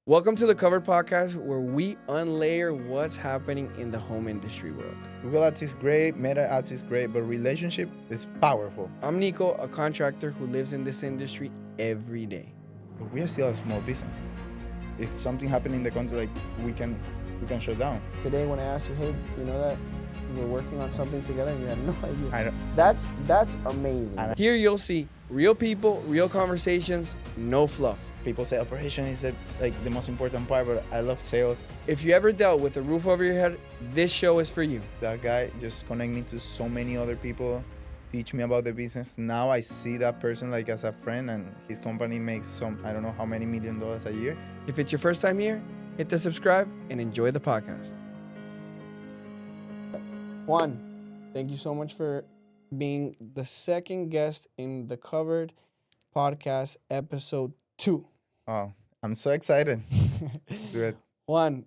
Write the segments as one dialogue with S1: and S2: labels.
S1: Welcome to the Kovered podcast, where we unlayer what's happening in the home industry world.
S2: Google Ads is great, Meta Ads is great, but relationship is powerful.
S1: I'm Nico, a contractor who lives in this industry every day.
S2: But we are still a small business. If something happened in the country, like we can shut down.
S1: Today, when I asked you, hey, you know that we're working on something together, and you had no idea.
S2: I know.
S1: That's amazing. Here you'll see real people, real conversations, no fluff.
S2: People say operation is the most important part, but I love sales.
S1: If you ever dealt with a roof over your head, this show is for you.
S2: That guy just connect me to so many other people, teach me about the business. Now I see that person like as a friend, and his company makes I don't know how many $1 million a year.
S1: If it's your first time here, hit the subscribe and enjoy the podcast. Juan, thank you so much for being the second guest in the Kovered podcast, episode 2.
S2: Oh, I'm so excited. Let's do it.
S1: Juan,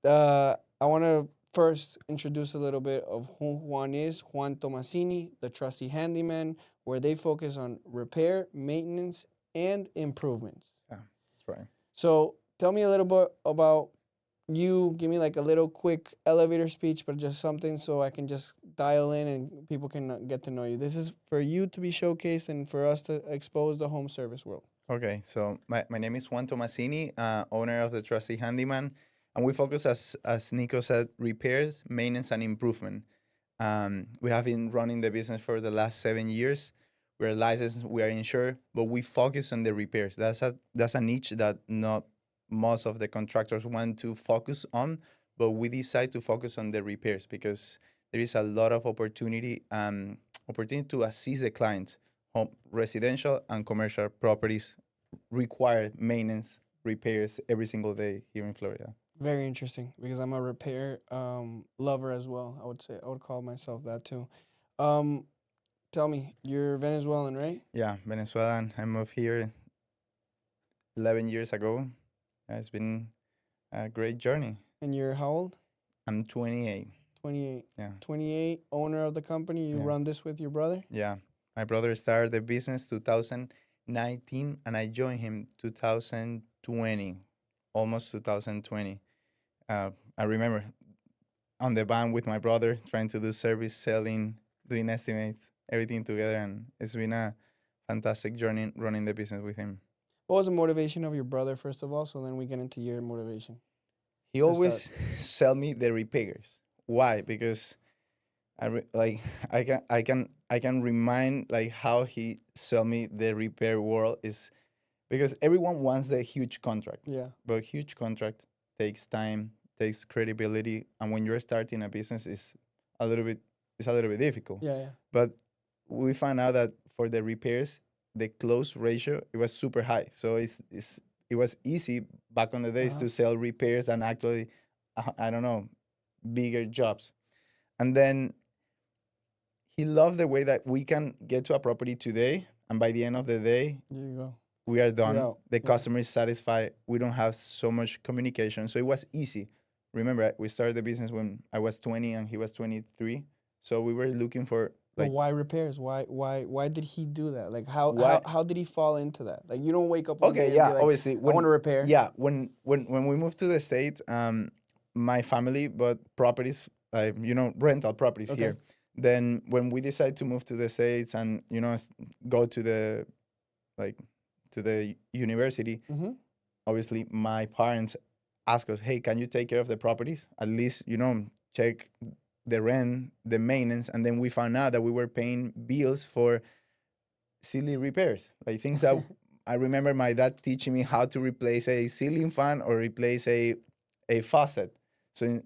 S1: I want to first introduce a little bit of who Juan is. Juan Tomasini, the Trusty Handyman, where they focus on repair, maintenance, and improvements.
S2: Yeah, that's right.
S1: So tell me a little bit about you. Give me like a little quick elevator speech, but just something so I can just dial in and people can get to know you. This is for you to be showcased and for us to expose the home service world.
S2: Okay, so my name is Juan Tomasini, owner of the Trusty Handyman, and we focus, as Nico said, repairs, maintenance, and improvement. We have been running the business for the last 7 years. We're licensed, we are insured, but we focus on the repairs. That's a niche that not most of the contractors want to focus on, but we decide to focus on the repairs because there is a lot of opportunity to assist the clients. Home, residential and commercial properties require maintenance, repairs every single day here in Florida.
S1: Very interesting because I'm a repair lover as well. I would call myself that too. Tell me, you're Venezuelan, right?
S2: Yeah, Venezuelan. I moved here 11 years ago. It's been a great journey.
S1: And you're how old?
S2: I'm 28.
S1: 28.
S2: Yeah.
S1: 28, owner of the company. You run this with your brother?
S2: Yeah. My brother started the business 2019, and I joined him 2020, almost 2020. I remember on the van with my brother trying to do service, selling, doing estimates, everything together, and it's been a fantastic journey running the business with him.
S1: What was the motivation of your brother, first of all, so then we get into your motivation?
S2: He always sell me the repairs. Why? Because I can remind like how he sell me the repair world is because everyone wants the huge contract.
S1: Yeah.
S2: But huge contract takes time, takes credibility, and when you're starting a business, it's a little bit difficult.
S1: Yeah.
S2: But we found out that for the repairs, the close ratio it was super high. So it was easy back on the days to sell repairs than actually I don't know, bigger jobs. And then he loved the way that we can get to a property today, and by the end of the day,
S1: there you go.
S2: we are done.
S1: Yeah.
S2: The customer is satisfied. We don't have so much communication. So it was easy. Remember, we started the business when I was 20 and he was 23. So we were looking for
S1: but why repairs? Why did he do that? Like how did he fall into that? Like you don't wake up one day and be like,
S2: obviously.
S1: I want to repair.
S2: Yeah, when we moved to the States, my family bought properties, rental properties here. Then when we decided to move to the States and go to the university, obviously my parents asked us, hey, can you take care of the properties? At least check the rent, the maintenance, and then we found out that we were paying bills for silly repairs, like things that I remember my dad teaching me how to replace a ceiling fan or replace a faucet. So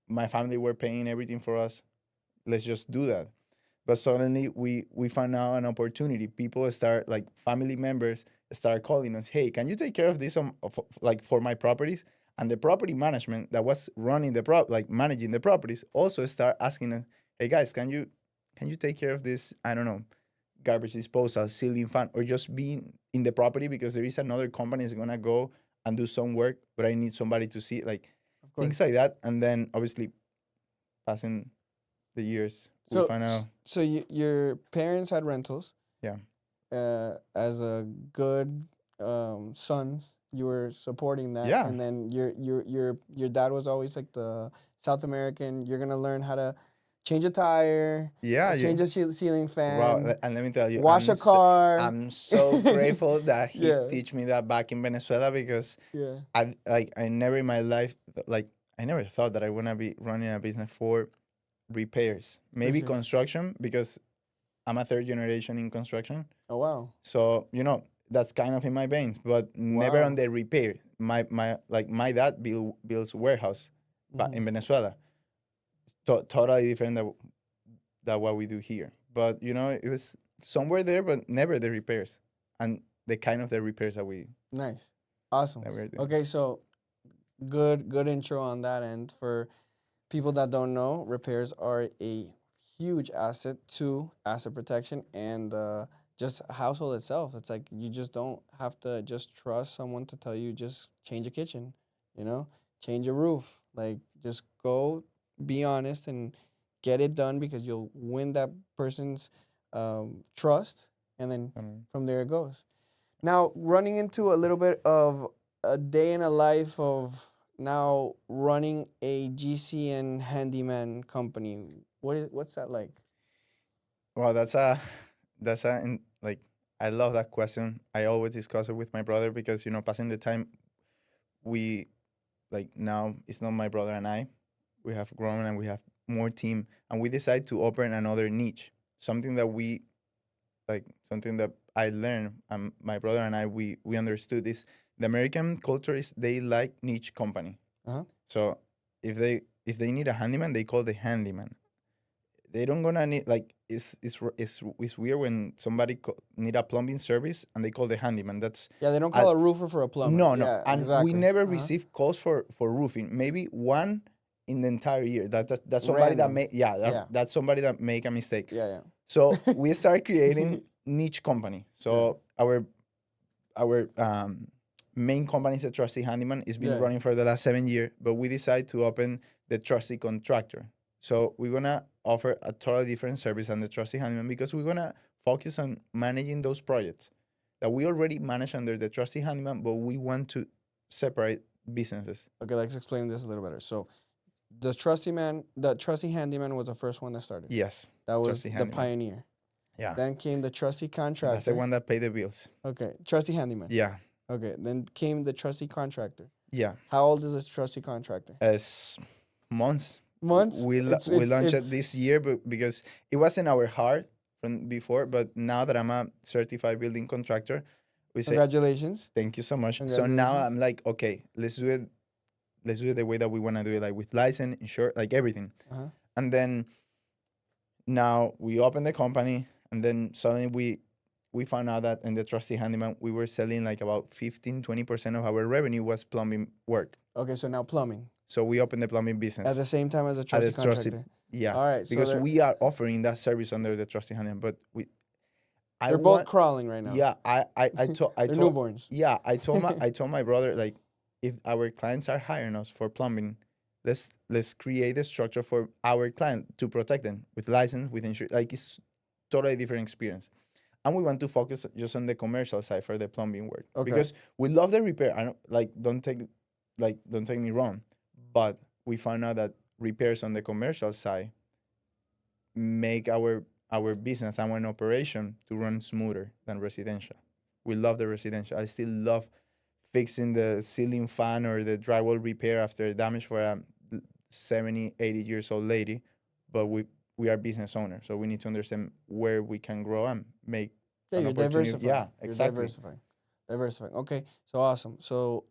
S2: my family were paying everything for us. Let's just do that. But suddenly we found out an opportunity. People start, like family members start calling us, hey, can you take care of this for my properties? And the property management that was running managing the properties also start asking us, hey guys, can you take care of this, I don't know, garbage disposal, ceiling fan, or just being in the property because there is another company that's gonna go and do some work, but I need somebody to see, like things like that. And then obviously passing the years, we find out.
S1: So your parents had rentals.
S2: Yeah.
S1: As a good sons, you were supporting that,
S2: Yeah.
S1: and then your dad was always like the South American. You're gonna learn how to change a tire,
S2: Yeah,
S1: change
S2: you.
S1: a ceiling
S2: Wow,
S1: fan,
S2: and let me tell you,
S1: wash a car.
S2: I'm so grateful that he
S1: Yeah,
S2: teach me that back in Venezuela because
S1: yeah,
S2: I never in my life like I never thought that I wanna be running a business for repairs.
S1: for
S2: Maybe
S1: sure.
S2: construction because I'm a third generation in construction.
S1: Oh wow,
S2: So, that's kind of in my veins, but never on
S1: wow.
S2: the repair. My dad builds warehouse but
S1: Hmm.
S2: in Venezuela. Totally different than what we do here. But it was somewhere there, but never the repairs. And the kind of the repairs
S1: Nice, awesome.
S2: that we're doing.
S1: Okay, so good intro on that end. For people that don't know, repairs are a huge asset to asset protection and just household itself. It's like you just don't have to just trust someone to tell you just change a kitchen, you know, change a roof. Like just go, be honest, and get it done because you'll win that person's trust, and then from there it goes. Now, running into a little bit of a day in a life of now running a GCN handyman company. What's that like?
S2: Well, like, I love that question. I always discuss it with my brother because, passing the time, we, like, now it's not my brother and I. We have grown and we have more team, and we decide to open another niche. Something that something that I learned, and my brother and I, we understood is the American culture is they like niche company.
S1: Uh-huh.
S2: So if they need a handyman, they call the handyman. They don't gonna need like it's weird when somebody need a plumbing service and they call the handyman. That's
S1: Yeah, they don't
S2: uh,
S1: call a roofer for a plumber.
S2: no,
S1: Yeah,
S2: and we
S1: exactly.
S2: never
S1: Uh-huh.
S2: receive calls for roofing. Maybe one in the entire year. That's somebody that
S1: Random.
S2: make
S1: Yeah.
S2: that's somebody that make a mistake.
S1: Yeah,
S2: So
S1: yeah.
S2: we start creating niche company.
S1: Yeah.
S2: So our main company is the Trusty Handyman. It's been
S1: Yeah.
S2: running for the last 7 years, but we decided to open the Trusty Contractor. So we're gonna offer a totally different service than the Trusty Handyman because we're gonna focus on managing those projects that we already manage under the Trusty Handyman, but we want to separate businesses.
S1: Okay, let's explain this a little better. So the trusty handyman was the first one that started.
S2: Yes,
S1: That was
S2: Trusty
S1: the
S2: Handyman.
S1: pioneer.
S2: Yeah,
S1: Then came the trusty
S2: that's the
S1: contractor.
S2: one that pay the bills.
S1: Okay, trusty handyman.
S2: Yeah,
S1: Okay, then came the trusty contractor.
S2: yeah.
S1: How old is a trusty contractor?
S2: As months.
S1: Months.
S2: We launched it this year, but because it was in our heart from before, but now that I'm a certified building contractor, we say
S1: Congratulations.
S2: thank you so much. So now
S1: Congratulations.
S2: I'm like, okay, let's do it. Let's do it the way that we want to do it, like with license, insurance, like everything.
S1: Uh-huh.
S2: And then now we open the company, and then suddenly we found out that in the Trusty Handyman, we were selling like about 15-20% of our revenue was plumbing work.
S1: Okay, so now plumbing
S2: So we opened the plumbing
S1: at
S2: business.
S1: the same time as a
S2: At
S1: trusty
S2: the Trusty,
S1: contractor.
S2: yeah.
S1: All right, so
S2: Because we are offering that service under the Trusty Handyman, but
S1: they're both crawling right now.
S2: yeah, I told,
S1: They're newborns.
S2: yeah, I told my brother, like, if our clients are hiring us for plumbing, let's create a structure for our client to protect them with license, with insurance. Like, it's totally different experience. And we want to focus just on the commercial side for the plumbing work.
S1: Okay.
S2: Because we love the repair. I don't don't take me wrong, but we found out that repairs on the commercial side make our business, our operation to run smoother than residential. We love the residential. I still love fixing the ceiling fan or the drywall repair after damage for a 70, 80 years old lady, but we are business owners, so we need to understand where we can grow and make
S1: Yeah,
S2: an
S1: you're
S2: opportunity.
S1: diversifying.
S2: Yeah,
S1: You're
S2: exactly.
S1: diversifying. Okay, so awesome. So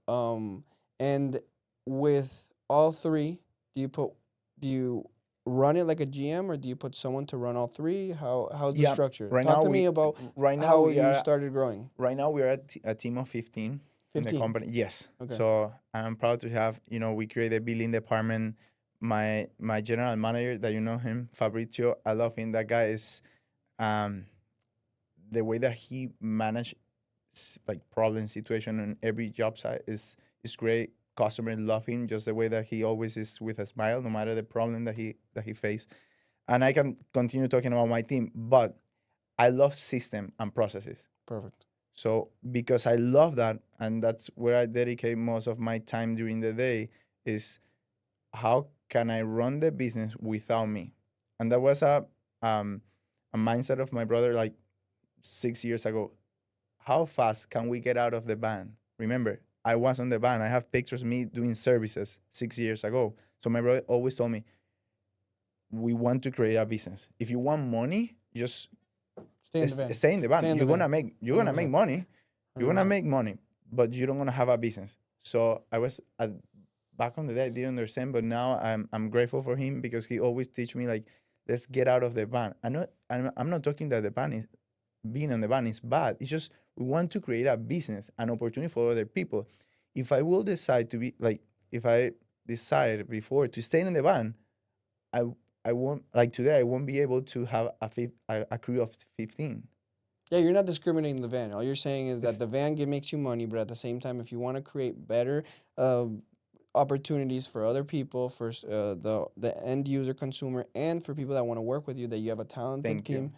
S1: and with all three, do you run it like a GM, or do you put someone to run all three? How's the
S2: Yeah,
S1: structure?
S2: right
S1: Talk
S2: now
S1: to me about
S2: right now
S1: how
S2: we
S1: you
S2: are
S1: started growing.
S2: right now we are a team of 15 in the
S1: 15.
S2: company. Yes.
S1: Okay.
S2: So I'm proud to have, we create a billing department. My general manager, that you know him, Fabrizio, I love him. That guy is um the way that he manage like problem situation on every job site is great. Customers love him just the way that he always is with a smile, no matter the problem that he face. And I can continue talking about my team, but I love system and processes.
S1: Perfect.
S2: So because I love that, and that's where I dedicate most of my time during the day, is how can I run the business without me? And that was a mindset of my brother like 6 years ago. How fast can we get out of the van? Remember, I was on the van. I have pictures of me doing services 6 years ago. So my brother always told me, we want to create a business. If you want money, just
S1: Stay in the van.
S2: stay in the van.
S1: Stay in the
S2: You're
S1: van.
S2: gonna make money. You're gonna
S1: 100%.
S2: make money, but you don't gonna have a business. So I was back on the day I didn't understand, but now I'm grateful for him because he always teach me like, let's get out of the van. I'm not talking that the van is being on the van is bad. It's just we want to create a business, an opportunity for other people. If I will decide to be like, if I decide before to stay in the van, I I won't like today. I won't be able to have a crew of 15.
S1: Yeah, you're not discriminating the van. All you're saying is that
S2: It's,
S1: the van makes you money, but at the same time, if you want to create better uh, opportunities for other people, for the end user consumer, and for people that want to work with you, that you have a talented
S2: thank you,
S1: team,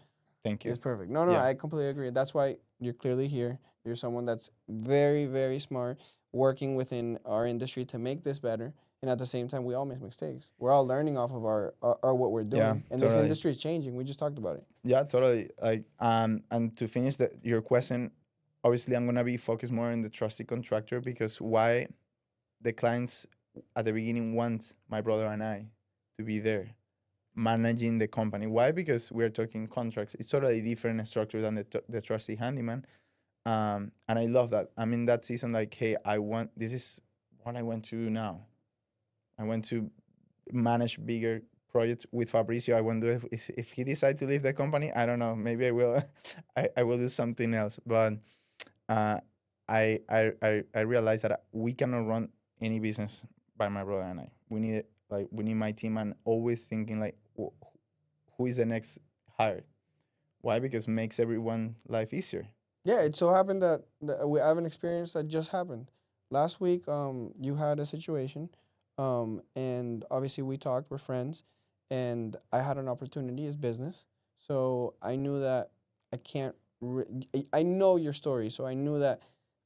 S2: thank
S1: is
S2: you.
S1: perfect. No, no,
S2: Yeah,
S1: I completely agree. That's why you're clearly here. You're someone that's very, very smart, working within our industry to make this better. And at the same time, we all make mistakes. We're all learning off of our what we're
S2: yeah,
S1: doing. And this
S2: totally.
S1: industry is changing. We just talked about it.
S2: Yeah, totally. Like and to finish your question, obviously I'm gonna be focused more on the trusted contractor because why the clients at the beginning want my brother and I to be there managing the company. Why? Because we're talking contracts. It's totally different structure than the trusty handyman. And I love that. I'm in that season like, hey, I want this is what I want to do now. I want to manage bigger projects with Fabricio. I wonder if he decides to leave the company. I don't know. Maybe I will. I will do something else. But uh, I realized that we cannot run any business by my brother and I. We need my team and always thinking like who is the next hire. Why? Because it makes everyone life easier.
S1: Yeah, it so happened that we have an experience that just happened. Last week, you had a situation, and obviously we talked, we're friends, and I had an opportunity as business. So I knew that I can't, I know your story, so I knew that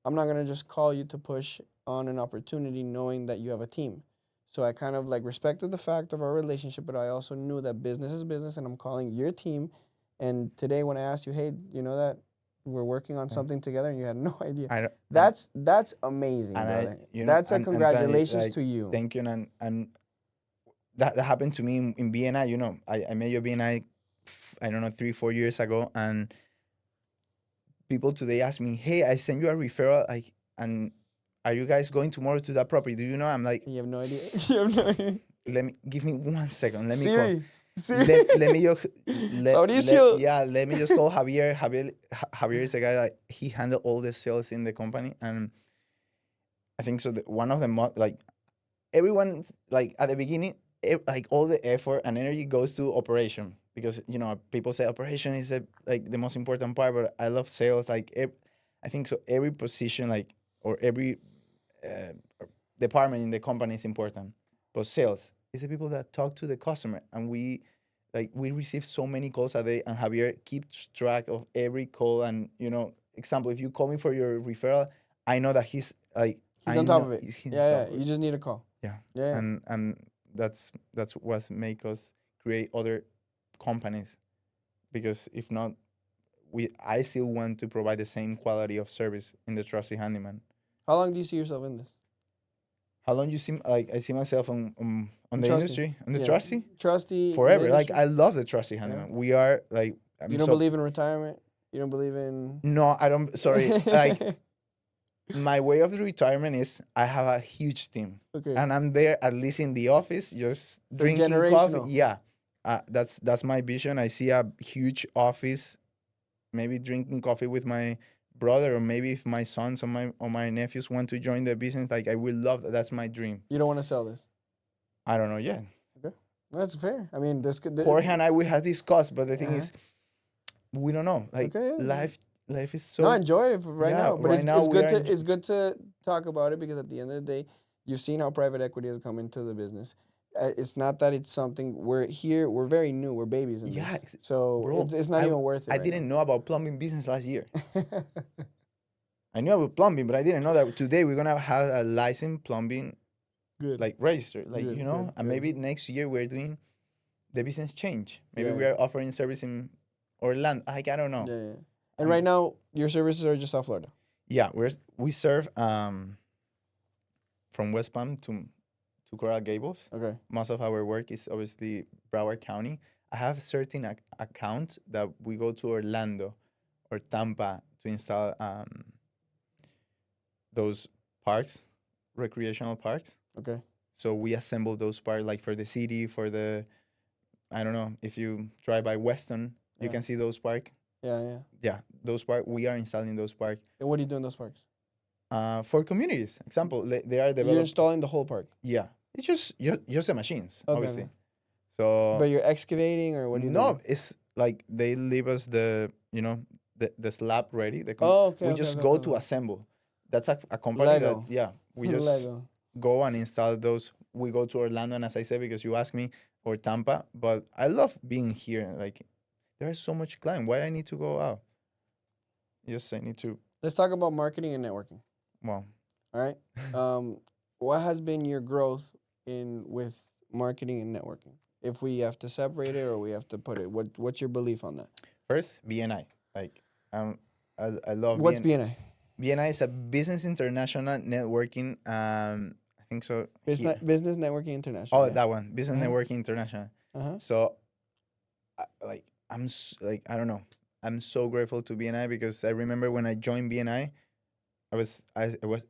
S1: I'm not gonna just call you to push on an opportunity knowing that you have a team. So I kind of like respected the fact of our relationship, but I also knew that business is business, and I'm calling your team. And today, when I asked you, hey, you know that we're working on
S2: Yeah.
S1: something together, and you had no idea.
S2: I don't-
S1: That's amazing,
S2: and I
S1: brother. That's a
S2: and tell you,
S1: congratulations
S2: like
S1: to you.
S2: thank you and that happened to me in BNI. I made your BNI I don't know 3-4 years ago, and people today ask me, hey, I sent you a referral, like, and are you guys going tomorrow to that property? Do you know? I'm like,
S1: You have no idea. You have no idea.
S2: let me give me 1 second. Let me call.
S1: Siri. Siri.
S2: Let me just
S1: Mauricio.
S2: let me just call Javier. Javier is a guy that he handled all the sales in the company, and I think so. One of the like everyone like at the beginning, like all the effort and energy goes to operation because people say operation is the most important part, but I love sales. Like I think so. Every position like or every uh, department in the company is important, but sales is the people that talk to the customer, and we receive so many calls a day, and Javier keeps track of every call. And example, if you call me for your referral, I know that he's like
S1: He's
S2: I
S1: on top
S2: know
S1: of it.
S2: he's
S1: Yeah,
S2: top
S1: yeah.
S2: of
S1: You
S2: it.
S1: just need a call.
S2: Yeah,
S1: Yeah, yeah.
S2: and that's what make us create other companies, because if not, I still want to provide the same quality of service in the Trusty Handyman.
S1: How long do you see yourself in this?
S2: How long you see like I see myself on the
S1: Trusty.
S2: industry on the
S1: Yeah.
S2: Trusty
S1: Trusty in the
S2: forever. Like
S1: industry.
S2: I love the Trusty
S1: Yeah.
S2: Handyman. We are like
S1: You
S2: I'm
S1: don't
S2: so
S1: believe in retirement? You don't believe in
S2: no I don't sorry like my way of retirement is I have a huge team,
S1: Okay.
S2: and I'm there at least in the office just
S1: So
S2: drinking coffee.
S1: generational.
S2: Yeah, that's my vision. I see a huge office, maybe drinking coffee with my brother, or maybe if my sons or my nephews want to join the business, like I will love that. That's my dream.
S1: You don't want to sell this.
S2: I don't know yet.
S1: Okay. That's fair. I mean, this could.
S2: Jorge and I we have discussed, but the thing
S1: Uh-huh.
S2: is, we don't know. Like
S1: Okay. Yeah.
S2: life is
S1: No,
S2: so
S1: enjoy it right
S2: yeah.
S1: now. But
S2: Right now
S1: it's
S2: we
S1: good
S2: are
S1: to it's good to talk about it because at the end of the day, you've seen how private equity has come into the business. It's not that it's something we're here. We're very new. We're babies in
S2: yeah,
S1: this, so
S2: bro.
S1: it's not even worth it.
S2: I
S1: Right
S2: didn't know about plumbing business last year.
S1: now.
S2: I knew about plumbing, but I didn't know that today we're gonna have a licensed plumbing
S1: Good.
S2: like register, like
S1: Good,
S2: you know,
S1: good,
S2: and
S1: good.
S2: maybe next year we're doing the business change. Maybe
S1: Yeah,
S2: we
S1: yeah.
S2: are offering service in Orlando. Like I don't know.
S1: Yeah, yeah. And right now, your services are just South Florida.
S2: Yeah, we serve from West Palm to Coral Gables.
S1: Okay.
S2: Most of our work is obviously Broward County. I have certain accounts that we go to Orlando or Tampa to install those parks, recreational parks.
S1: Okay.
S2: So we assemble those parts like for the city, for the I don't know if you drive by Weston, you
S1: Yeah.
S2: can see those parks.
S1: Yeah, yeah.
S2: Yeah, those parks. We are installing those parks
S1: And what do you do in those parks?
S2: for communities. Example, they are
S1: You're
S2: developed.
S1: installing the whole park.
S2: Yeah, it's just the machines,
S1: Okay,
S2: obviously.
S1: okay.
S2: So
S1: But you're excavating, or what do you do?
S2: no, it's like they leave us the the slab ready.
S1: Oh, okay,
S2: We
S1: okay,
S2: just
S1: okay,
S2: go
S1: okay,
S2: to
S1: okay.
S2: assemble. That's a company that
S1: Lego.
S2: we just
S1: Lego.
S2: go and install those. We go to Orlando, and as I said, because you asked me, or Tampa, but I love being here. Like there is so much client. Why I need to go out? Just I need to.
S1: Let's talk about marketing and networking.
S2: Well,
S1: All right. What has been your growth in with marketing and networking? If we have to separate it or we have to put it, what's your belief on that?
S2: first BNI. Like I love
S1: What's
S2: BNI.
S1: BNI?
S2: BNI is a business international networking. I think so. Here.
S1: Business Networking International.
S2: Oh,
S1: Yeah.
S2: that one, Business
S1: Uh-huh.
S2: Networking International.
S1: Uh-huh.
S2: So, like, like I don't know. I'm so grateful to BNI because I remember when I joined BNI,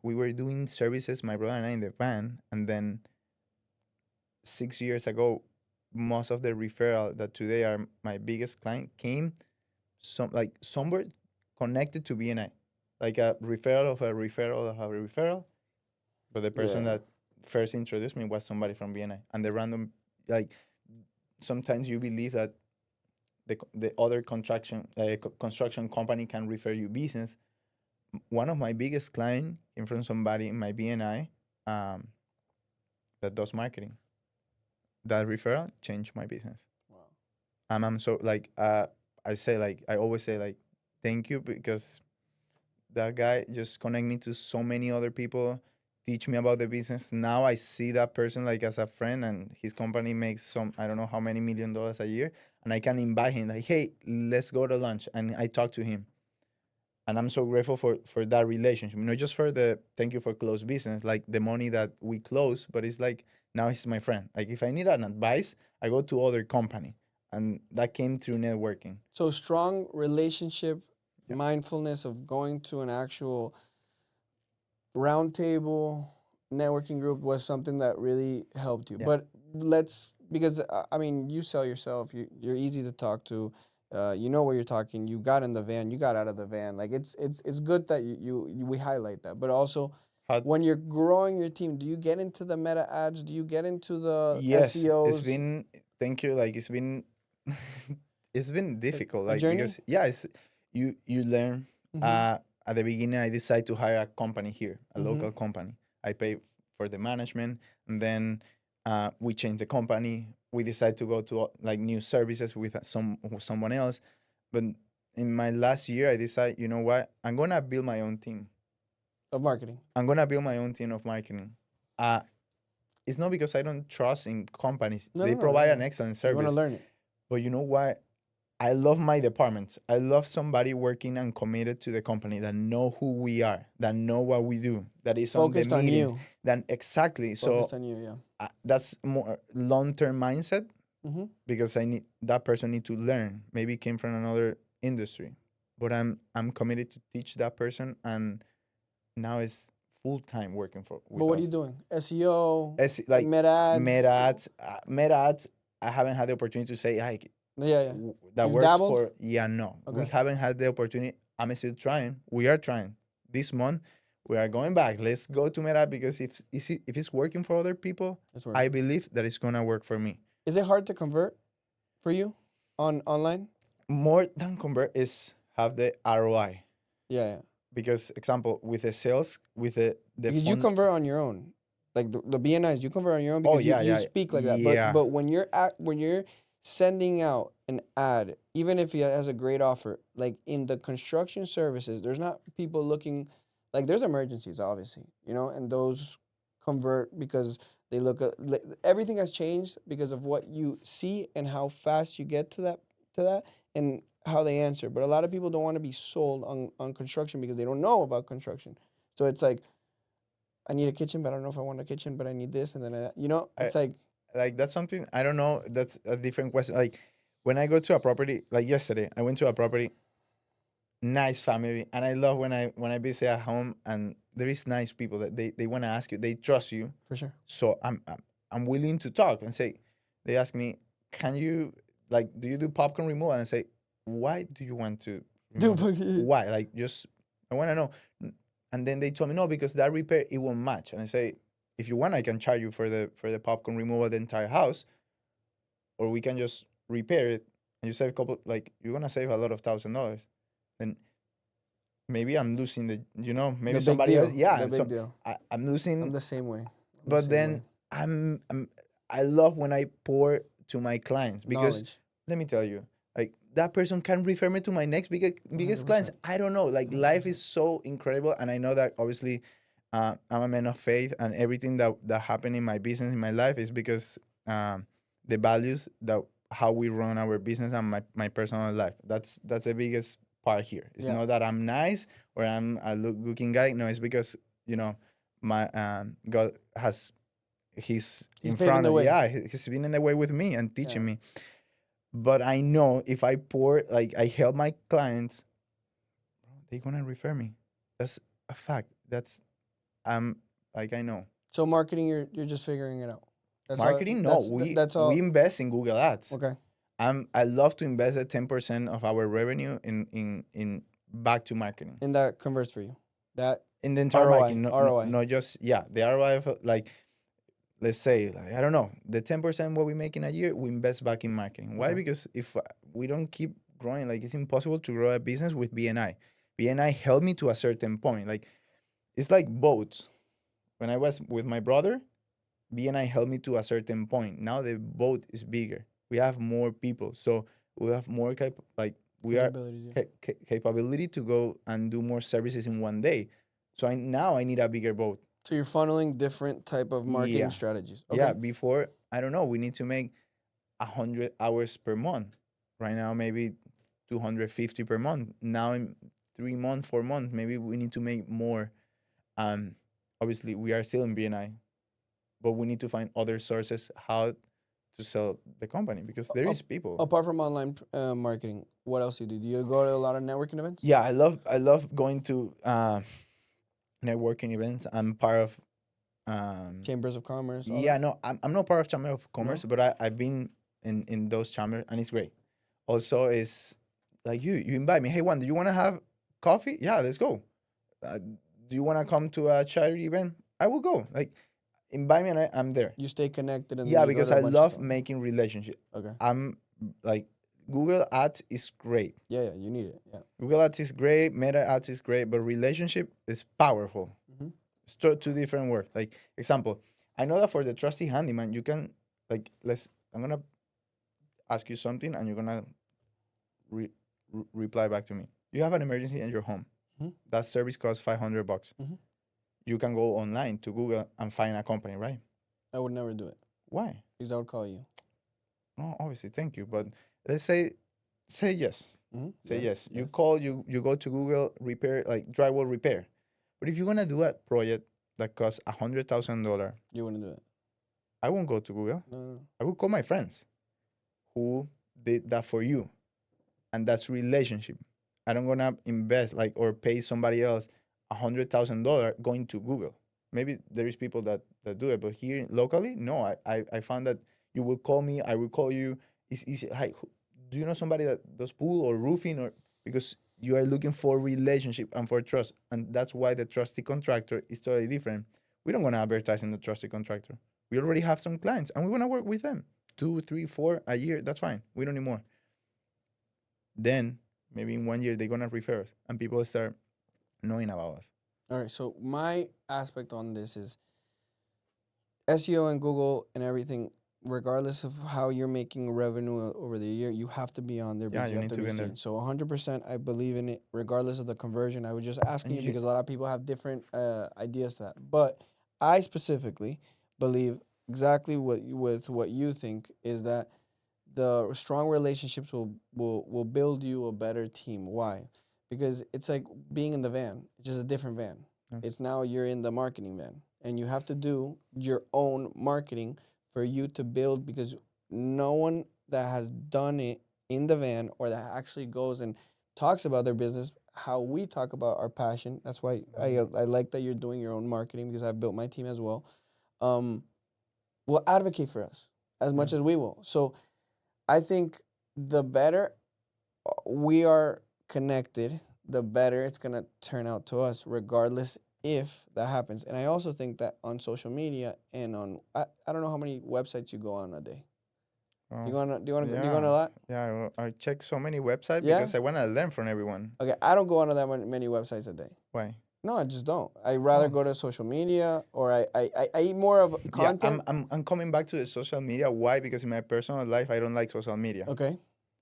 S2: we were doing services, my brother and I in the van, and then 6 years ago, most of the referral that today are my biggest client came somewhere connected to BNI, like a referral of a referral of a referral, but the person
S1: Yeah.
S2: that first introduced me was somebody from BNI, and the random like sometimes you believe that the other construction company can refer you business. One of my biggest client came from somebody in my BNI that does marketing. That referral changed my business.
S1: Wow.
S2: I'm so like I always say like thank you because that guy just connect me to so many other people, teach me about the business. Now I see that person like as a friend, and his company makes some I don't know how many $1 million a year, and I can invite him like, hey, let's go to lunch, and I talk to him, and I'm so grateful for that relationship. Not just for the thank you for close business, like the money that we close, but it's like now he's my friend. Like if I need an advice, I go to other company, and that came through networking.
S1: So strong relationship,
S2: Yeah.
S1: mindfulness of going to an actual roundtable networking group was something that really helped you.
S2: Yeah.
S1: But because I mean, you sell yourself. You're easy to talk to. You know what you're talking. You got in the van. You got out of the van. Like it's good that we highlight that. But also,
S2: How
S1: when you're growing your team, do you get into the meta ads? Do you get into the
S2: Yes,
S1: SEOs?
S2: it's been thank you. Like it's been it's been difficult.
S1: a
S2: Like
S1: journey?
S2: because yeah, it's you learn.
S1: Mhm.
S2: At the beginning, I decided to hire a company here, a
S1: Mhm.
S2: local company. I pay for the management, and then we changed the company. We decided to go to like new services with someone else. But in my last year, I decided, you know what? I'm gonna build my own team.
S1: Of marketing.
S2: I'm gonna build my own team of marketing. Uh, it's not because I don't trust in companies.
S1: No,
S2: They
S1: no, no,
S2: provide
S1: yeah.
S2: an excellent
S1: You want to
S2: service.
S1: learn it.
S2: But you know what? I love my departments. I love somebody working and committed to the company that know who we are, that know what we do, that is on the
S1: Focused on
S2: meetings.
S1: you.
S2: That exactly.
S1: Focused
S2: So
S1: on you. Yeah.
S2: that's more long-term mindset
S1: Mm-hmm.
S2: because I need that person need to learn. Maybe came from another industry, but I'm committed to teach that person, and now it's full time working for. With
S1: But what are
S2: us.
S1: you doing? SEO,
S2: It's like
S1: meta ads.
S2: meta ads. I haven't had the opportunity to say, "Hey,
S1: Yeah, yeah.
S2: that
S1: You've
S2: works
S1: dabbled?
S2: for." Yeah, no, we
S1: Okay.
S2: haven't had the opportunity. I'm still trying. We are trying. This month, we are going back. Let's go to meta because if it's working for other people,
S1: That's
S2: I
S1: working.
S2: believe that it's gonna work for me.
S1: Is it hard to convert for you online?
S2: More than convert is have the ROI
S1: Yeah, yeah.
S2: because example with the sales with the
S1: Because you
S2: fund.
S1: convert on your own. Like the BNIs, you convert on your own
S2: Oh
S1: because
S2: yeah,
S1: you
S2: yeah,
S1: speak like that.
S2: yeah.
S1: But when you're sending out an ad, even if it has a great offer, like in the construction services, there's not people looking like there's emergencies, obviously, and those convert because they look at everything has changed because of what you see and how fast you get to that and how they answer. But a lot of people don't want to be sold on construction because they don't know about construction. So it's like, I need a kitchen, but I don't know if I want a kitchen, but I need this, and then
S2: I
S1: it's like,
S2: like that's something I don't know. That's a different question. Like when I go to a property, like yesterday, I went to a property, nice family, and I love when I visit a home and there is nice people that they want to ask you, they trust you.
S1: for sure.
S2: So I'm willing to talk and say, they ask me, can you like do you do popcorn removal? And I say, why do you want to remove it? Why? Like just I want to know. And then they told me no because that repair it won't match. And I say, if you want, I can charge you for the popcorn removal the entire house, or we can just repair it and you save a couple. Like you're gonna save a lot of $1,000. Then maybe I'm losing maybe
S1: The big
S2: somebody
S1: deal.
S2: else. Yeah,
S1: The big deal.
S2: I'm
S1: I'm
S2: losing.
S1: the same way. I'm the
S2: But
S1: same
S2: then
S1: way.
S2: I'm I love when I pour to my clients because
S1: Knowledge.
S2: let me tell you, like that person can refer me to my next biggest clients.
S1: 100%.
S2: I don't know, like life
S1: 100%.
S2: is so incredible, and I know that obviously, I'm a man of faith, and everything that happened in my business in my life is because the values that how we run our business and my personal life. That's the biggest part here. It's
S1: Yeah.
S2: not that I'm nice or I'm a looking guy. No, it's because my God has he's
S1: He's
S2: in
S1: paving
S2: front
S1: the
S2: of
S1: way.
S2: he's been in the way with me and teaching
S1: Yeah.
S2: me. But I know if I pour like I help my clients, they're gonna refer me. That's a fact. That's like I know.
S1: So marketing, you're just figuring it out. That's all.
S2: Marketing, no,
S1: That's
S2: we
S1: all.
S2: invest in Google Ads.
S1: Okay.
S2: I love to invest the 10% of our revenue in back to marketing.
S1: And that converts for you. That
S2: In the entire
S1: ROI.
S2: marketing,
S1: ROI.
S2: not just the ROI of like let's say like, I don't know, the 10% what we make in a year, we invest back in marketing. Why?
S1: Okay.
S2: Because if we don't keep growing, like it's impossible to grow a business with BNI. BNI helped me to a certain point. Like it's like boats. When I was with my brother, BNI helped me to a certain point. Now the boat is bigger. We have more people, so we have more we are
S1: Capabilities. Yeah.
S2: capability to go and do more services in one day. So now I need a bigger boat.
S1: So you're funneling different type of marketing
S2: Yeah.
S1: strategies. Okay.
S2: Yeah, before I don't know, we need to make 100 hours per month. Right now, maybe 250 per month. Now in 3 months, 4 months, maybe we need to make more. Um, Obviously, we are still in BNI, but we need to find other sources how to sell the company because there is people.
S1: Apart from online marketing, what else do you do? Do you go to a lot of networking events?
S2: Yeah, I love going to networking events. I'm part of.
S1: Chambers of commerce. All
S2: Yeah,
S1: that?
S2: no, I'm not part of Chamber of Commerce, but I've been in those chambers and it's great. Also, it's like you invite me. Hey, Juan, do you want to have coffee? Yeah, let's go. Do you want to come to a charity event? I will go. Like invite me and I'm there.
S1: You stay connected and
S2: Yeah,
S1: then you go
S2: because
S1: to a
S2: I
S1: bunch of
S2: love
S1: stuff.
S2: making relationship.
S1: Okay.
S2: I'm like Google Ads is great.
S1: Yeah, you need it. Yeah.
S2: Google Ads is great. Meta Ads is great, but relationship is powerful.
S1: Mhm.
S2: It's two different words. Like example, I know that for the Trusty Handyman, you can like I'm gonna ask you something and you're gonna reply back to me. You have an emergency in your home.
S1: Mhm.
S2: That service costs $500.
S1: Mhm.
S2: You can go online to Google and find a company, right?
S1: I would never do it
S2: Why?
S1: because I would call you.
S2: No, obviously, thank you. But let's say yes.
S1: Mm-hmm.
S2: Say yes. You call you go to Google repair like drywall repair. But if you're gonna do a project that costs $100,000,
S1: You wouldn't do it.
S2: I won't go to Google.
S1: No.
S2: I will call my friends who did that for you, and that's relationship. I don't gonna invest like or pay somebody else $100,000 going to Google. Maybe there is people that do it, but here locally, no. I found that you will call me, I will call you. It's easy. Hi, do you know somebody that does pool or roofing or because you are looking for relationship and for trust, and that's why the trusty contractor is totally different. We don't want to advertise in the trusty contractor. We already have some clients, and we want to work with them 2, 3, 4 a year. That's fine. We don't need more. Then maybe in 1 year they're gonna refer us, and people start knowing about us.
S1: All right. So my aspect on this is SEO and Google and everything. regardless of how you're making revenue over the year, you have to be on there
S2: Yeah,
S1: because
S2: you
S1: you have
S2: need
S1: to
S2: to
S1: be
S2: be in there.
S1: seen. So 100%, I believe in it, regardless of the conversion. I was just asking
S2: And
S1: you
S2: you,
S1: because a lot of people have different ideas to that. But I specifically believe exactly with what you think is that the strong relationships will build you a better team. Why? Because it's like being in the van, it's just a different van.
S2: Yeah.
S1: It's now you're in the marketing van, and you have to do your own marketing for you to build, because no one that has done it in the van or that actually goes and talks about their business how we talk about our passion. That's why I like that you're doing your own marketing, because I've built my team as well. Um, will advocate for us as
S2: yeah.
S1: much as we will. So I think the better we are connected, the better it's gonna turn out to us, regardless if that happens. And I also think that on social media and on I don't know how many websites you go on a day. You
S2: Oh,
S1: go on do you want to do you go on a
S2: yeah.
S1: lot?
S2: Yeah, I check so many websites
S1: Yeah.
S2: because I want to learn from everyone.
S1: Okay, I don't go on to that many websites a day.
S2: Why?
S1: No, I just don't. I rather
S2: Oh.
S1: go to social media, or I eat more of
S2: Yeah,
S1: content.
S2: I'm coming back to the social media. Why? Because in my personal life, I don't like social media.
S1: Okay.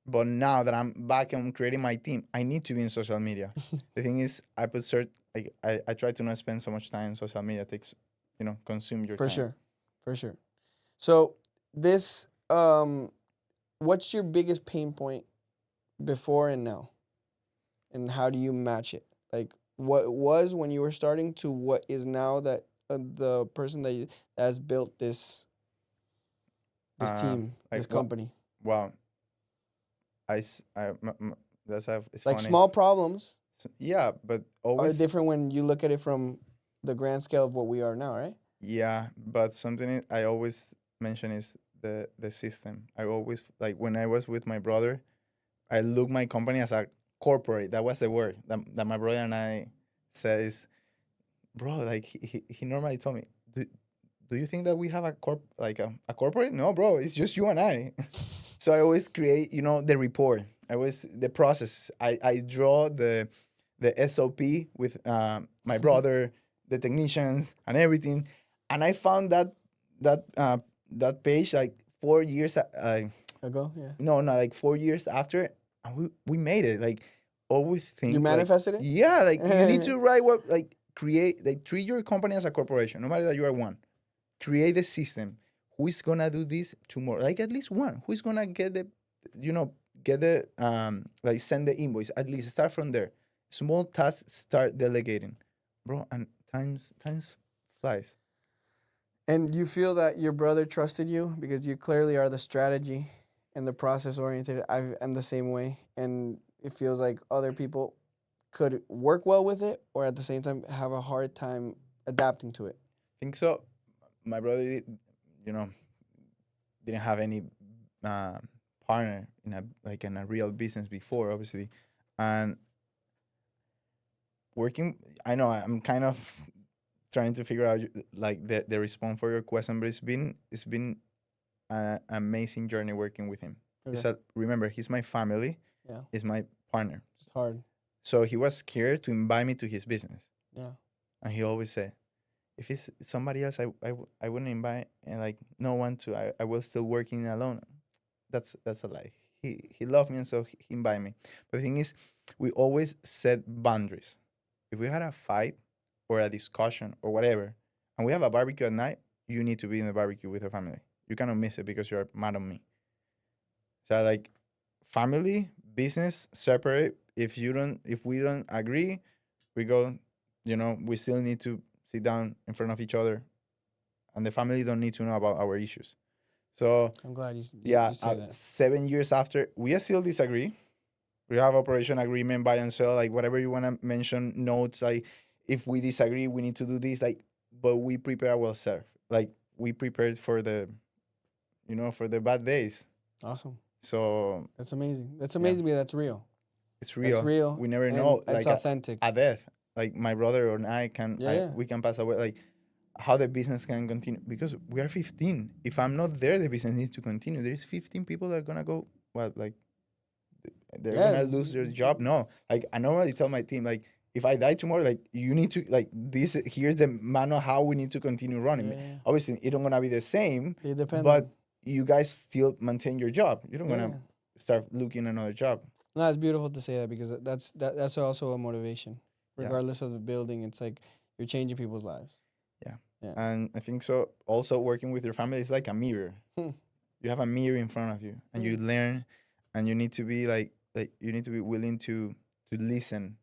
S2: But now that I'm back and I'm creating my team, I need to be in social media. The thing is, I put like I try to not spend so much time on social media. It takes, consume your
S1: For
S2: time.
S1: sure. For sure. So this what's your biggest pain point before and now? And how do you match it? Like what it was when you were starting to what is now, that the person that has built this team, this
S2: Like what?
S1: company.
S2: Wow, it's
S1: Like
S2: funny.
S1: small problems
S2: Yeah, but
S1: are
S2: always
S1: different when you look at it from the grand scale of what we are now, right?
S2: yeah. But something I always mention is the system. I always like when I was with my brother, I look my company as a corporate. That was the word that my brother and I says, bro. Like he normally told me, do you think that we have a corporate? No, bro. It's just you and I. So I always create, the report. I always the process. I draw the SOP with my brother, the technicians, and everything. And I found that page like 4 years.
S1: Ago, yeah.
S2: No, not like 4 years after, and we made it. Like always
S1: You
S2: think like
S1: manifested it?
S2: yeah, like you need to write what like create like treat your company as a corporation, no matter that you are one. Create the system. Who is gonna do this tomorrow? Like at least one. Who is gonna you know, get the like send the invoice? At least start from there. Small tasks, start delegating, bro. And times flies.
S1: And you feel that your brother trusted you because you clearly are the strategy and the process oriented. I'm the same way, and it feels like other people could work well with it, or at the same time have a hard time adapting to it.
S2: Think so. My brother, you know, didn't have any uh, partner in a real business before, obviously, and working. I know I'm kind of trying to figure out like the response for your question, but it's been an amazing journey working with him.
S1: Okay.
S2: Remember, he's my family.
S1: Yeah,
S2: He's my partner.
S1: it's hard.
S2: So he was scared to invite me to his business,
S1: Yeah,
S2: and he always said, "If it's somebody else, I wouldn't invite, and like no one to. I will still working alone." That's a lie. He loved me, and so he invited me. But the thing is, we always set boundaries. If we had a fight or a discussion or whatever, and we have a barbecue at night, you need to be in the barbecue with your family. You cannot miss it because you're mad on me. So like family, business, separate. If we don't agree, we go, we still need to sit down in front of each other, and the family don't need to know about our issues. So
S1: I'm glad
S2: yeah,
S1: you say that.
S2: 7 years after, we still disagree. We have operation agreement, buy and sell, like whatever you want to mention, notes, like if we disagree, we need to do this, like, but we prepare ourselves. Like we prepared for for the bad days.
S1: Awesome.
S2: So
S1: That's amazing. That's
S2: yeah,
S1: amazing because that's real.
S2: it's
S1: That's
S2: real.
S1: real.
S2: We never
S1: And
S2: know,
S1: it's
S2: like
S1: authentic.
S2: a death. Like my brother or I
S1: Yeah, yeah.
S2: we can pass away. Like how the business can continue because we are 15. If I'm not there, the business needs to continue. There is 15 people that are gonna go. What like they're
S1: Yeah.
S2: gonna lose their job? No. Like I normally tell my team, like if I die tomorrow, like you need to like this. Here's the manual how we need to continue running.
S1: Yeah.
S2: Obviously, it don't gonna be the same,
S1: It depends
S2: but
S1: on.
S2: you guys still maintain your job. You don't
S1: Yeah,
S2: want
S1: yeah.
S2: to start looking another job.
S1: No, it's beautiful to say that because that's also a motivation.
S2: Yeah.
S1: Regardless of the building, it's like you're changing people's lives.
S2: Yeah.
S1: Yeah.
S2: And I think so. Also, working with your family is like a mirror.
S1: Hmm.
S2: You have a mirror in front of you, and you learn, and you need to be like you need to be willing to listen.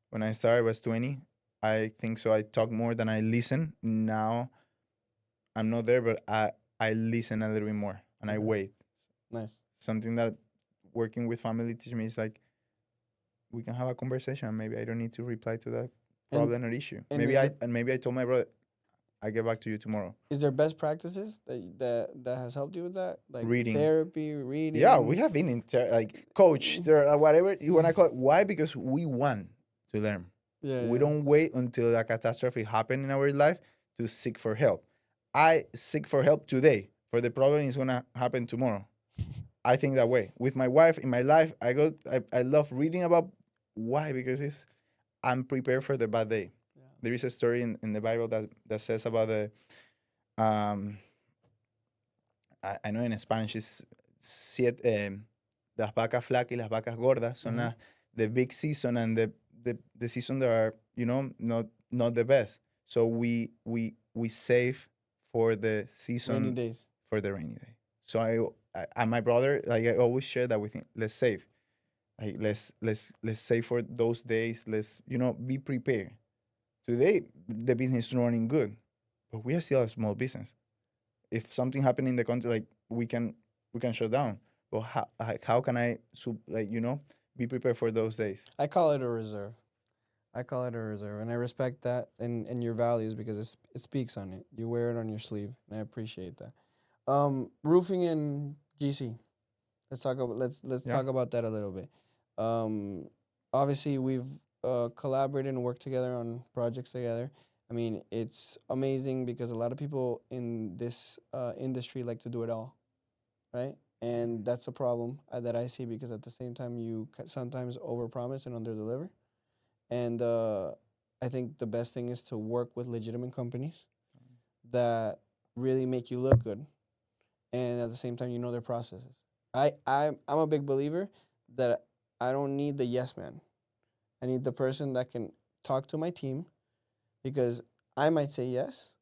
S2: When I started, I was 20. I think so. I talk more than I listen. Now I'm not there, but I listen a little bit more, and I
S1: Okay.
S2: wait.
S1: Nice.
S2: Something that working with family teach me is like we can have a conversation. And maybe I don't need to reply to that
S1: And
S2: problem or issue.
S1: and
S2: Maybe
S1: is
S2: I
S1: there,
S2: and maybe I told my brother I get back to you tomorrow.
S1: is there best practices that has helped you with that? Like
S2: Reading.
S1: therapy, reading.
S2: Yeah, we have been in like coach, there, whatever you want to call it. Why? Because we want to learn.
S1: Yeah,
S2: We
S1: yeah.
S2: don't wait until a catastrophe happen in our life to seek for help. I seek for help today. For the problem is gonna happen tomorrow. I think that way. With my wife in my life, I love reading about why because it's I'm prepared for the bad day.
S1: Yeah.
S2: There is a story in the Bible that says about the um I know in Spanish it's las vacas flacas y las vacas gordas son
S1: Mhm.
S2: the big season and the season that are not the best. So we save for the
S1: Rainy
S2: season
S1: days.
S2: for the rainy day. So I and my brother like I always share that with him. Let's save. Like let's save for those days. Let's be prepared. Today the business is running good, but we are still a small business. If something happened in the country, like we can shut down. But how can I be prepared for those days?
S1: I call it a reserve. I call it a reserve, and I respect that and your values because it speaks on it. You wear it on your sleeve, and I appreciate that. Roofing and GC. Let's
S2: Yeah.
S1: talk about that a little bit. Um, Obviously we've collaborated and worked together on projects together. I mean, it's amazing because a lot of people in this industry like to do it all, right? And that's a problem that I see because at the same time you sometimes overpromise and underdeliver. And I think the best thing is to work with legitimate companies that really make you look good, and at the same time you know their processes. I'm a big believer that I don't need the yes man. I need the person that can talk to my team because I might say yes,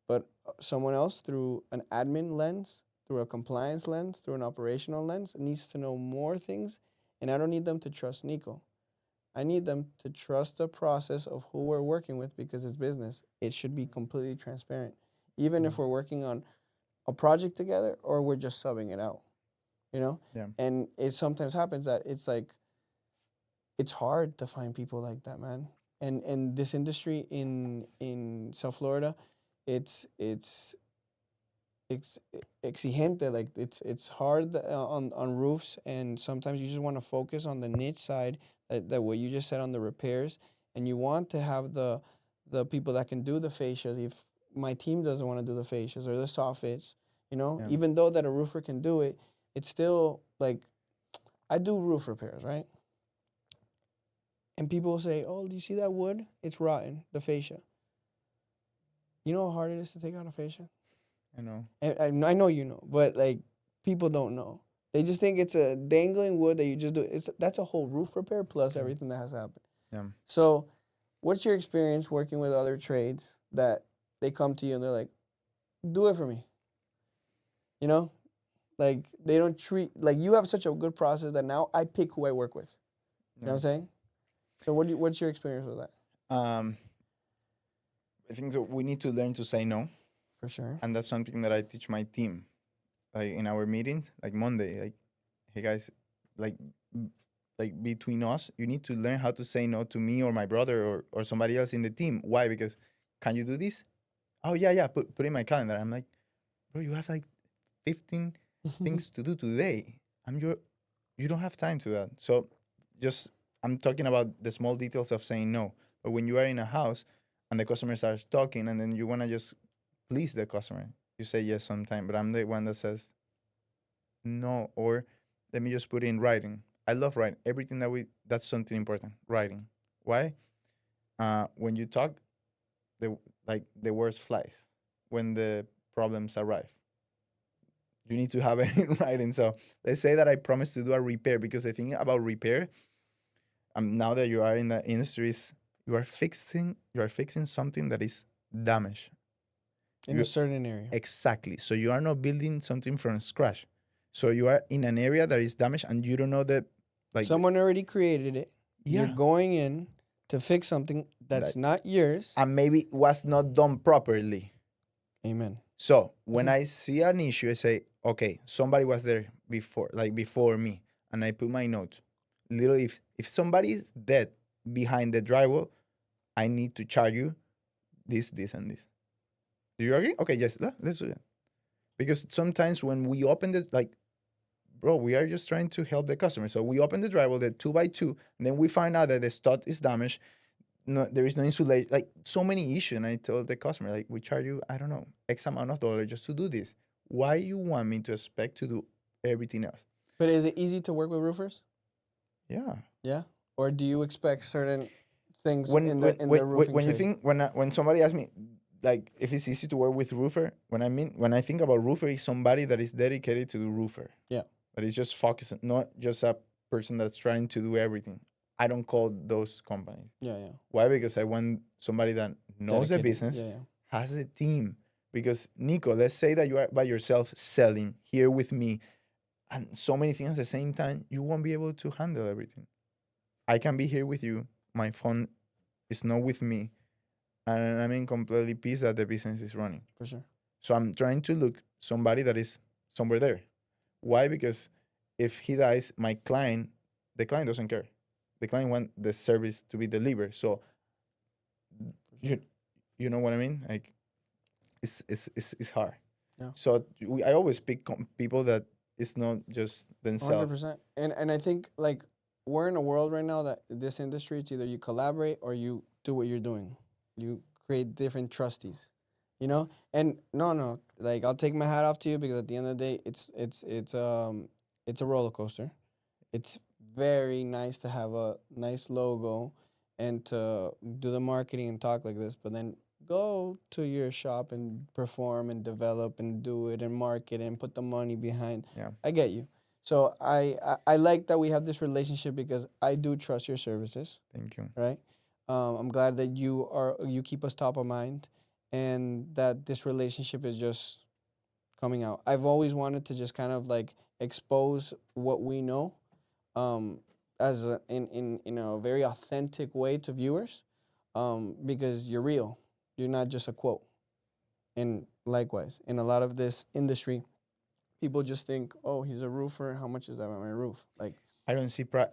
S1: but someone else through an admin lens, through a compliance lens, through an operational lens needs to know more things, and I don't need them to trust Nico. I need them to trust the process of who we're working with because it's business. It should be completely transparent, even if we're working on a project together or we're just subbing it out, you know?
S2: Yeah.
S1: And it sometimes happens that it's like, it's hard to find people like that, man. And this industry in South Florida, it's ex, exigente. Like it's hard on roofs, and sometimes you just want to focus on the niche side. That what you just said on the repairs, and you want to have the people that can do the fascias. If my team doesn't want to do the fascias or the soffits,
S2: Yeah.
S1: even though that a roofer can do it, it's still like I do roof repairs, right? And people will say, "Oh, do you see that wood? It's rotten, the fascia." You know how hard it is to take out a fascia?
S2: I know.
S1: I know you know, but like people don't know. They just think it's a dangling wood that you just do. That's a whole roof repair plus
S2: Yeah.
S1: everything that has to happen.
S2: Yeah.
S1: So, what's your experience working with other trades that they come to you and they're like, "Do it for me." You know, like they don't treat like you have such a good process that now I pick who I work with. You know what I'm saying? So what's your experience with that?
S2: Um, I think that we need to learn to say no,
S1: For sure.
S2: and that's something that I teach my team, like in our meetings, like Monday, like, hey guys, like, like between us, you need to learn how to say no to me or my brother or somebody else in the team. Why? Because can you do this? Oh yeah, yeah. Put in my calendar. I'm like, bro, you have like 15 things to do today. You don't have time to that. So just I'm talking about the small details of saying no. But when you are in a house and the customer starts talking and then you want to just please the customer, you say yes sometime. But I'm the one that says no, or let me just put it in writing. I love writing. Everything that's something important. Writing. Why? When you talk, the words flies when the problems arrive. you need to have it in writing. So let's say that I promise to do a repair, because the thing about repair, now that you are in the industries, you are fixing something that is damaged.
S1: In a certain area.
S2: Exactly. So you are not building something from scratch. So you are in an area that is damaged, and you don't know that, like,
S1: Someone already created it. You're
S2: yeah,
S1: going in to fix something that's
S2: that,
S1: not yours.
S2: and maybe was not done properly.
S1: Amen.
S2: So when I see an issue, I say, okay, somebody was there before me, and I put my notes. Literally, if somebody is dead behind the drywall, I need to charge you this, and this. Do you agree? Okay, yes, let's do that. Because sometimes when we open it, like, bro, we are just trying to help the customer. So we open the drywall, the 2x2, and then we find out that the stud is damaged. No, there is no insulation, like so many issues. And I told the customer, like, we charge you, I don't know, X amount of dollars just to do this. Why you want me to expect to do everything else?
S1: But is it easy to work with roofers?
S2: Yeah.
S1: Yeah. Or do you expect certain things
S2: When
S1: in
S2: when
S1: the
S2: when,
S1: roofing
S2: when you
S1: trade?
S2: think when somebody asks me, like, if it's easy to work with roofer, when I think about roofer, is somebody that is dedicated to the roofer.
S1: Yeah.
S2: That is just focusing, not just a person that's trying to do everything. I don't call those companies.
S1: Yeah, yeah.
S2: Why? Because I want somebody that knows the
S1: Dedicated.
S2: business,
S1: Yeah, yeah.
S2: has a team. Because Nico, let's say that you are by yourself selling here with me, and so many things at the same time, you won't be able to handle everything. I can be here with you. My phone is not with me, and I'm in completely peace that the business is running.
S1: For sure.
S2: So I'm trying to look somebody that is somewhere there. Why? Because if he dies, the client doesn't care. The client want the service to be delivered. So you you know what I mean? Like, it's hard.
S1: Yeah.
S2: So I always pick people that it's not just themselves.
S1: 100%. And I think like we're in a world right now that this industry, it's either you collaborate or you do what you're doing. You create different trustees, you know? And no, like I'll take my hat off to you because at the end of the day, it's a roller coaster. It's very nice to have a nice logo and to do the marketing and talk like this, but then go to your shop and perform and develop and do it and market and put the money behind.
S2: Yeah.
S1: I get you. So I like that we have this relationship because I do trust your services,
S2: Thank you.
S1: right? I'm glad that you keep us top of mind and that this relationship is just coming out. I've always wanted to just kind of like expose what we know as in a very authentic way to viewers because you're real. You're not just a quote. And likewise, in a lot of this industry, people just think, oh, he's a roofer. How much is that on my roof? Like,
S2: I don't see price.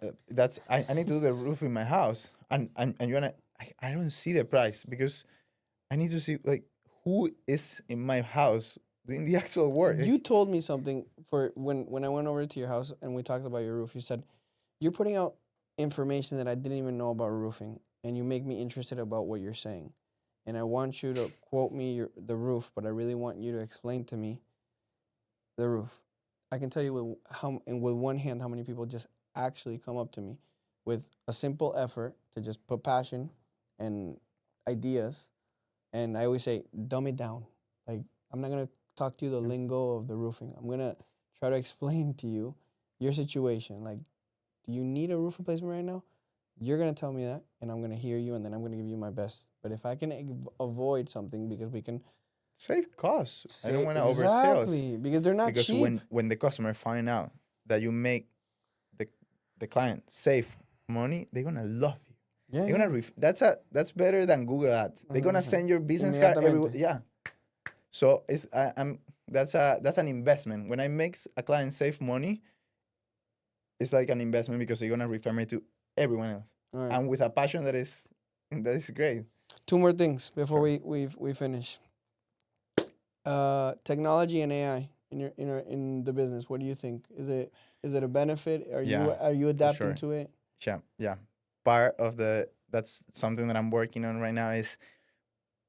S2: I need to do the roof in my house, and you wanna. I don't see the price because I need to see, like, who is in my house doing the actual work.
S1: you told me something for when I went over to your house and we talked about your roof. You said, you're putting out information that I didn't even know about roofing, and you make me interested about what you're saying. And I want you to quote me the roof, but I really want you to explain to me the roof. I can tell you with one hand how many people just actually come up to me with a simple effort to just put passion and ideas. And I always say, dumb it down. Like, I'm not gonna talk to you the lingo of the roofing. I'm gonna try to explain to you your situation. Like, do you need a roof replacement right now? You're gonna tell me that, and I'm gonna hear you, and then I'm gonna give you my best. But if I can avoid something because we can
S2: Save costs. I don't
S1: say
S2: want to oversell us.
S1: exactly because they're not
S2: Because
S1: cheap.
S2: when the customer find out that you make the the client save money, they're gonna love you.
S1: Yeah,
S2: They're gonna that's better than Google Ads. They're gonna
S1: 100%.
S2: send your business card everywhere.
S1: Inmediatamente.
S2: Yeah. So I'm that's an investment. When I make a client save money, it's like an investment because they're gonna refer me to everyone else,
S1: All right.
S2: and with a passion that is great.
S1: Two more things before
S2: Sure.
S1: we finish. Technology and AI in the business. What do you think? Is it a benefit? Are
S2: Yeah,
S1: you
S2: for
S1: adapting
S2: sure.
S1: to it?
S2: Yeah. Part of that's something that I'm working on right now is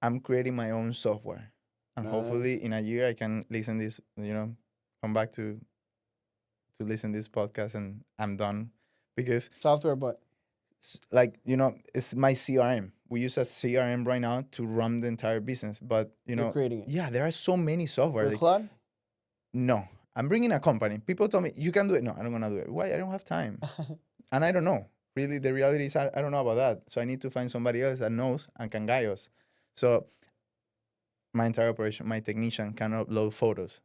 S2: I'm creating my own software, and hopefully
S1: Nice.
S2: in a year I can listen this. Come back to listen this podcast, and I'm done, because
S1: Software, but
S2: like, it's my CRM. We use a CRM right now to run the entire business, but
S1: you're creating it.
S2: yeah, there are so many software.
S1: With
S2: Like,
S1: Claude?
S2: no, I'm bringing a company. People tell me, you can do it. No, I don't want to do it. Why? I don't have time. And I don't know. Really, the reality is I don't know about that. So I need to find somebody else that knows and can guide us. So my entire operation, my technician can upload photos,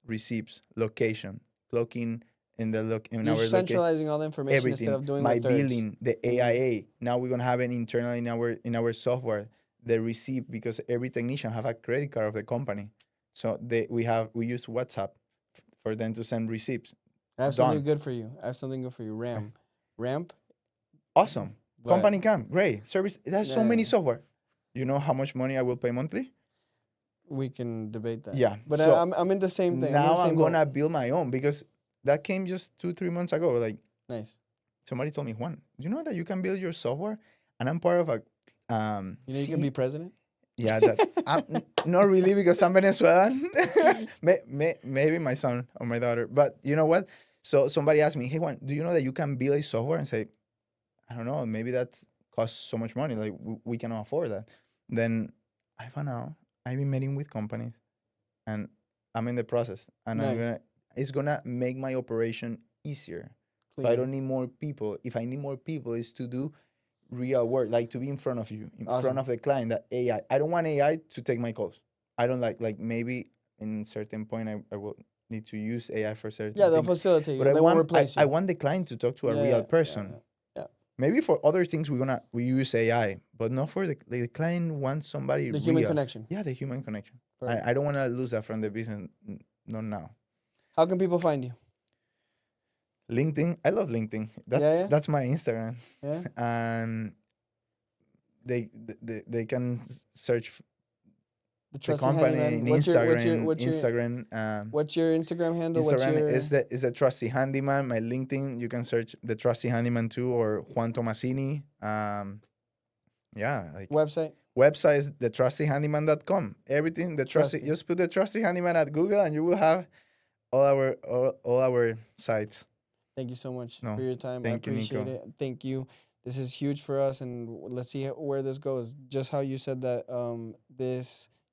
S2: receipts, location, clocking in the in
S1: You're
S2: our
S1: centralizing all the information instead
S2: everything.
S1: of doing
S2: My
S1: with thirds.
S2: billing, the AIA. Now we're gonna have it internally in our software. The receipt, because every technician have a credit card of the company. So we use WhatsApp for them to send receipts.
S1: I have something good for you. Ramp.
S2: Awesome.
S1: What?
S2: Company Cam, great. Service. There's so many
S1: Yeah.
S2: software. You know how much money I will pay monthly?
S1: We can debate that.
S2: Yeah.
S1: But
S2: So
S1: I'm in the same thing.
S2: now
S1: I'm
S2: I'm gonna build my own, because that came just 2-3 months ago. Like,
S1: nice.
S2: somebody told me, Juan, do you know that you can build your software? And I'm part of a
S1: You can be president?
S2: Yeah, that not really, because I'm Venezuelan. Maybe my son or my daughter. But you know what? So somebody asked me, hey, Juan, do you know that you can build a software? And say, I don't know, maybe that costs so much money. Like, we cannot afford that. Then I found out I've been meeting with companies, and I'm in the process. And
S1: Nice.
S2: it's gonna make my operation easier. So I don't need more people. If I need more people, it's to do real work, like to be in front of you, in front of the client. That AI. I don't want AI to take my calls. I don't like maybe in certain point I will need to use AI for certain
S1: they'll
S2: things.
S1: facilitate you.
S2: But
S1: They won't replace you.
S2: I want the client to talk to a real person.
S1: Yeah.
S2: Maybe for other things we use AI, but not for the client wants somebody
S1: The
S2: real.
S1: human connection.
S2: Yeah, the human connection.
S1: Perfect.
S2: I don't want to lose that from the business. Not now.
S1: How can people find you?
S2: LinkedIn. I love LinkedIn. That's my Instagram.
S1: Yeah.
S2: And they can search
S1: The
S2: the
S1: Trusty
S2: company
S1: Handyman.
S2: in Instagram.
S1: What's your Instagram handle?
S2: Instagram is the Trusty Handyman. My LinkedIn, you can search the Trusty Handyman too, or Juan Tomasini. Yeah, like
S1: website?
S2: Website is thetrustyhandyman.com. Everything just put the Trusty Handyman at Google, and you will have all our sites.
S1: Thank you so much for your time. I
S2: Thank you,
S1: appreciate
S2: Nico.
S1: it. Thank you. This is huge for us, and let's see where this goes. Just how you said that,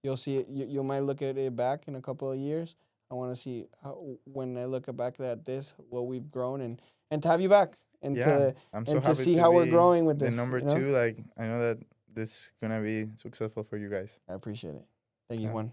S1: you'll see it. You might look at it back in a couple of years. I want to see when I look back at this, what we've grown, and to have you back, and
S2: I'm so
S1: and
S2: happy
S1: to see how we're growing with
S2: the
S1: this.
S2: number 2. Like, I know that this is gonna be successful for you guys.
S1: I appreciate it. Thank you, Juan.